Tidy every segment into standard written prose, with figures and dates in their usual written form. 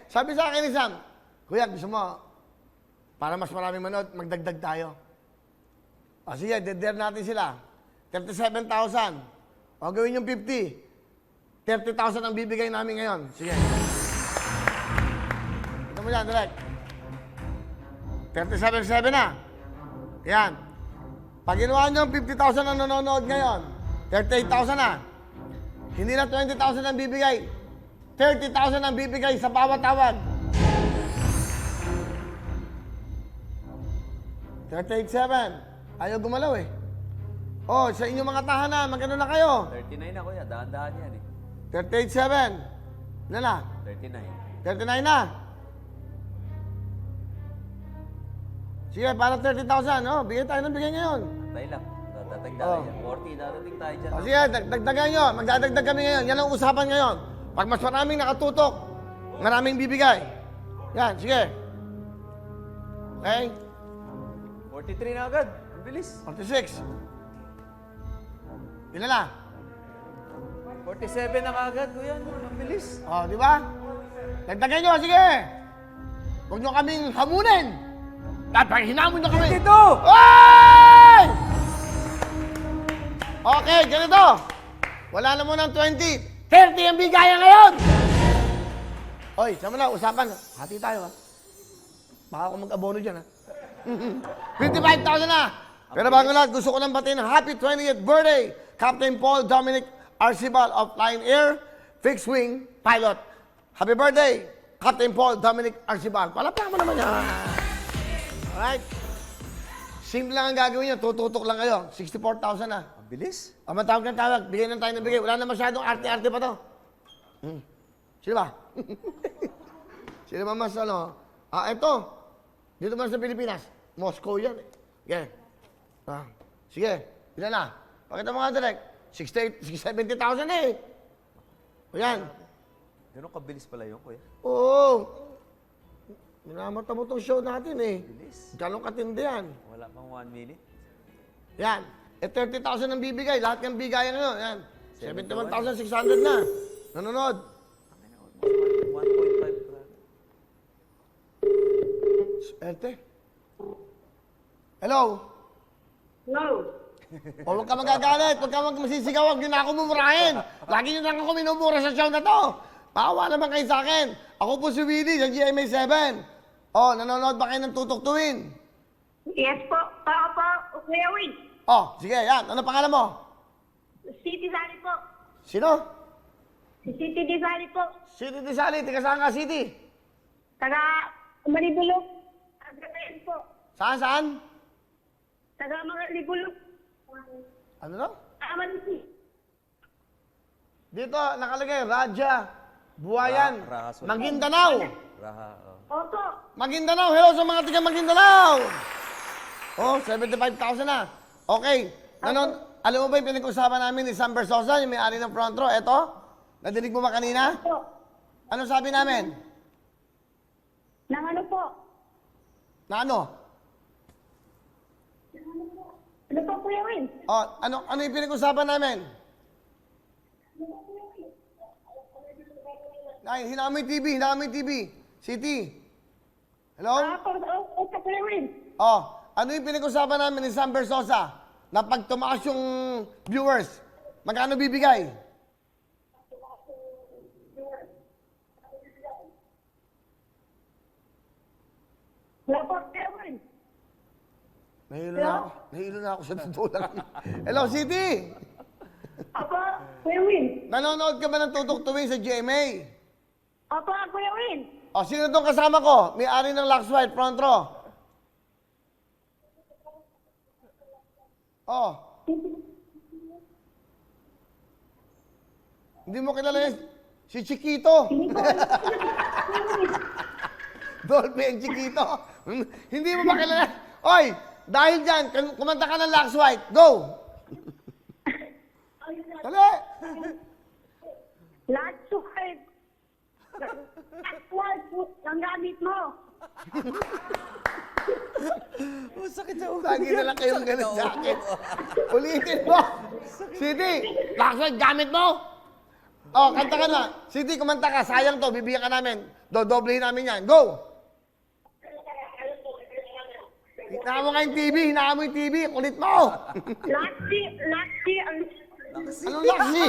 Sabi sa akin ni Sam, Kuya, gusto mo, para mas maraming manood, magdagdag tayo. O sige, dead natin sila. 37,000. O gawin yung 50. 30,000 ang bibigay namin ngayon. Sige. Ito mo yan, direct. 37,700 na. Yan. Pag ginawa nyo 50,000 ang nanonood ngayon, 38,000 na. Hindi na 20,000 ang bibigay. 30,000 ang bibigay sa bawat tawag. 38,700. Ayaw gumalaw eh. Oh, sa inyong mga tahanan, magkano na kayo? 39 na kuya, dahan-dahan yan eh. 38,700. Ano na? 39. 39 na. Sige, para 30,000. Oh, bigay tayo ng bigay ngayon. Tayo lang. Dadagdag Oh. yan. 40, dadating tayo dyan. O sige, dagdagan nyo. Magdadagdag kami ngayon. Yan ang usapan ngayon. Pag mas maraming nakatutok, maraming bibigay. Yan, sige. Okay? 43 na agad. Ang bilis. 46. Ilan na? 47 na agad kuya. Ang bilis. O, di ba? Dagdagan nyo, sige. Huwag nyo kaming hamunin. Dapat hinamon nyo kami. Dito! Oy! Okay, ganito. Wala na mo ng 20. 30 ang bigaya ngayon. Oy, sama na, usapan. Hati tayo, ha? Baka ako mag-abono dyan, ha? 55,000 na. Pero bago lahat, gusto ko lang batiin ng happy 20th birthday, Captain Paul Dominic Arcibal of Flying Air, Fixed Wing Pilot. Happy birthday, Captain Paul Dominic Arcibal. Palapang mo naman yan. Alright? Simple lang ang gagawin nyo. Tututok lang kayo. 64,000 na. Ang bilis. Ang matawag ng tawag. Bigyan ng tayo ng bigay. Wala na masyadong arte-arte pa to. Sino ba? Sino ba mas ano? Ito. Dito man sa Pilipinas. Moscow yan eh. Okay. Sige. Ilan na? Pakita mo nga direct. 70,000 na eh. O yan. Ganun kabilis pala yun kuya. Oo. Minamata mo itong show natin eh. Bilis. Ganong katindi yan. Wala pang 1 minute. Yan. 30,000 ang bibigay. Lahat ng bigayan ngayon. Yan. 71,600 na. Nanonood. 1.5 pa. Erte. Hello? No. O huwag ka magagalit. Huwag ka masisigaw. Huwag nyo na ako mumurahin. Lagi nyo na ako minumura sa show na to. Paawa naman kayo sa akin. Ako po si Willie sa GMA 7. O, nanonood ba kayo ng Tutok Tuwin? Yes po. Po, Kuya Wing. O, sige, yan. Ano pangalan mo? City Sally po. Sino? Si City Di Sally po. City de Sally. Tiga saan ka, City? Taga Malibulok. Tagalayan po. Saan? Taga Malibulok. Ano no? Amansi. Dito, nakalagay, Radya, Buwayan, Raha, Raha, Maguindanao. Raha. Opo. Maguindanao. Hello sa mga tiga Maguindanao. Oh, 75,000 na. Okay. Alam mo ba yung pinag-usapan namin ni Sam Bersosa, yung may-ari ng front row? Eto? Nadinig mo ba kanina? Po. Ano sabi namin? Nang ano po? Na ano? Ano po, Kuya Wing? Oh, ano yung pinag-usapan namin? Ay, hinaan mo yung TV, hinaan mo yung TV. City. Hello? Opo, Kuya Wing. Oh, ano yung pinag-usapan namin ni Sam Bersosa? Na pag tumaas yung viewers, magkano bibigay? Wala po, Kuya Wing. Nahilo na ako sa totoo lang. Hello, City! Opo, Kuya Wing. Nanonood ka ba ng Tutok Tuwing sa GMA? Opo, Kuya Wing. O, sino itong kasama ko? May-ari ng Lux White, front row. Oh. Hindi mo kilala yun? Si Chiquito. Dolphy and Chiquito. Hindi mo ba kilala? Oy, dahil dyan, kumanta ka ng Lux White. Go! Dali! Lahat sukay. Lahat ang gamit mo. Sakit sa ulo. Lagi na lang kayong ganun sa akin. Ulitin mo. City, Lux White, gamit mo. Oh, kanta ka na. City, kumanta ka. Sayang to, bibigyan ka namin. Dodoblehin namin yan. Go! Hinaan mo nga yung TV. Hinaan mo yung TV. Kulit mo. Laksi, Anong laksi?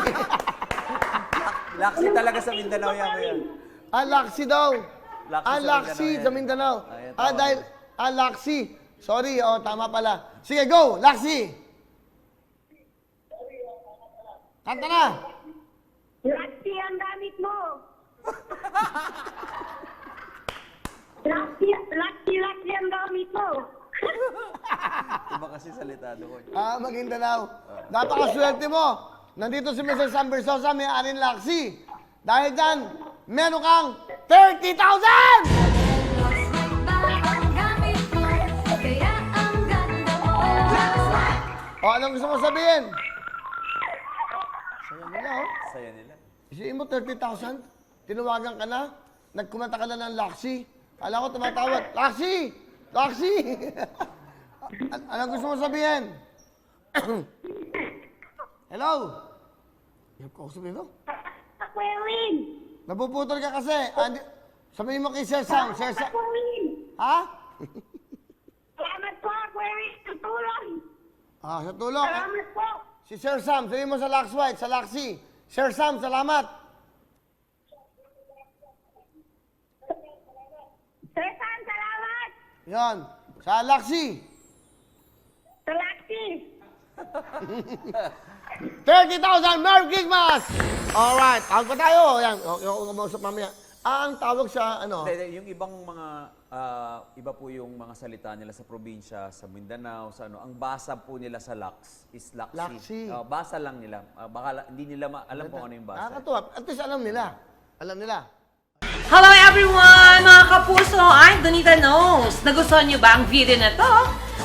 Laksi talaga sa Mindanao yan, kuya. Laksi daw. Laksi sa Laksi Mindanao yan. sa Mindanao. Ayan, tama. Dahil, laksi. Sorry, tama pala. Sige, go! Laksi! Kanta na! laksi ang gamit mo. Laksi ang gamit mo. Iba kasi salitado ko. Maguindanao. Napakaswerte mo. Nandito si Mr. Sam Bersosa, may arin laksi. Dahil dyan, meron kang 30,000! Anong gusto mo sabihin? Saya nila, Saya nila. Isiin mo, 30,000? Tinawagan ka na? Nagkumanta ka na ng laksi? Kala ko tumatawag, laksi! Laksi! Anong gusto mo sabihin? Hello? Yung kausap nito? Kuya Win. Napuputol ka kasi. Sabihin mo kay Sir Sam. Sir Sam. Kuya Win. Ha? Salamat po, Kuya Win, sa tulong. Sa tulong. Salamat po. Si Sir Sam, sabihin mo sa Lax White, sa Laxi. Sir Sam, salamat. Sir Sam, salamat. Yan. Sa Laxi. Sa Laksi. 30,000! Merry Christmas! Alright. Tawag pa tayo. Yan. Yung umusap mamaya. Ang tawag sa ano? Yung ibang mga, iba po yung mga salita nila sa probinsya, sa Mindanao, sa ano, ang basa po nila sa Lax is Laksi. Laksi. Basa lang nila. Baka hindi nila alam kung ano yung basa. Nakakatuwa. At least alam nila. Alam nila. Hello everyone! Mga kapuso, I'm Donita Knows. Nagustuhan niyo ba ang video na to?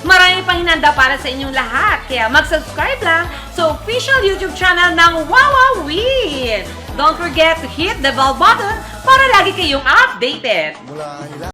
Marami pang hinanda para sa inyong lahat. Kaya mag-subscribe lang sa official YouTube channel ng Wowowin. Don't forget to hit the bell button para lagi kayong updated. Mula nila.